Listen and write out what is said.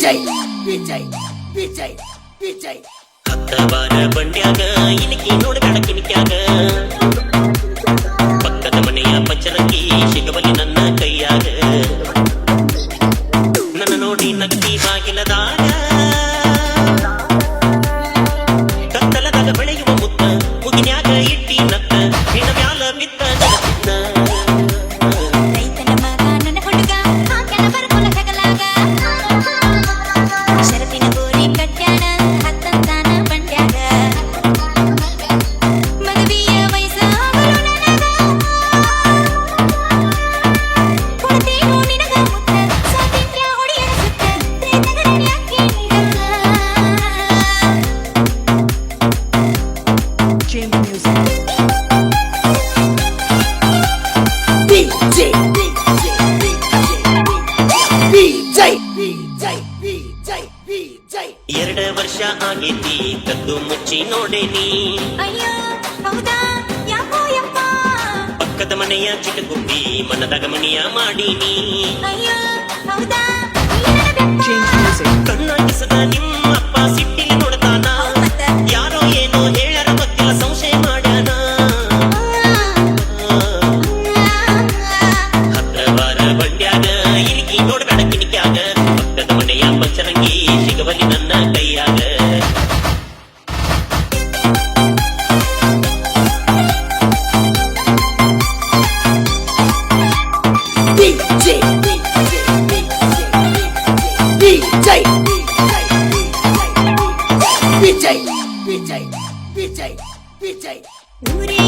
ವಿಜಯ್ ವಿಜಯ್ ವಿಜಯ್ ವಿಜಯ್ ಹತ್ತಬಾರ ಬಂಡ್ಯಾಗ ಇನಿಕಿ ನೋಡಬೇಡ ಕಿಣಿಕ್ಯಾಗ ಪಕ್ಕದ ಮನೆಯ ಪಚ್ಚರಂಗಿ ಸಿಗಬಲಿ ನನ್ನ ಕೈಯಾಗ ನನ್ನ ನೋಡಿ ನಗತಿ ಬಾಗಿಲದಾಗ ಕತ್ತಲದಾಗ ಬೆಳೆಯುವ ಮುತ್ತ ಮುಗಿನ್ಯಾಗ ಇಟ್ಟಿ ನತ್ತ ನಿನ್ನ ಮ್ಯಾಲ ಬಿತ್ತ ಜಗತ್ತಿನ ಎರಡು ವರ್ಷ ಆಗೈತಿ ಕದ್ದು ಮುಚ್ಚಿ ನೋಡೇನಿ ಪಕ್ಕದ ಮನೆಯ ಚಿಟಗುಬ್ಬಿ ಮನದಾಗ ಮನೆಯ ಮಾಡೀನಿ ಕಣ್ಣಾಗಿಸದ ನಿಮ್ಮ ಅಪ್ಪ ಸಿಟ್ಟಿಲಿ ನೋಡ್ತಾನ ಯಾರೋ ಏನೋ ಹೇಳರ ಗೊತ್ತಿಲ್ಲ ಸಂಶಯ ಮಾಡ್ಯಾನ ಹತ್ತಬಾರ ಬಂಡ್ಯಾಗ ಇರಿಗಿ ನೋಡ್ಬೇಡ ಕಿಣಿಕ್ಯಾಗ ಪಕ್ಕದ ಮನೆಯ ಪಂಚರಂಗಿ ಸಿಗಬಲಿ ನನ್ನ ಕೈಯಾಗ ವಿಜಯ್ ವಿಜಯ್ ವಿಜಯ್ ವಿಜಯ್ ಊರೇ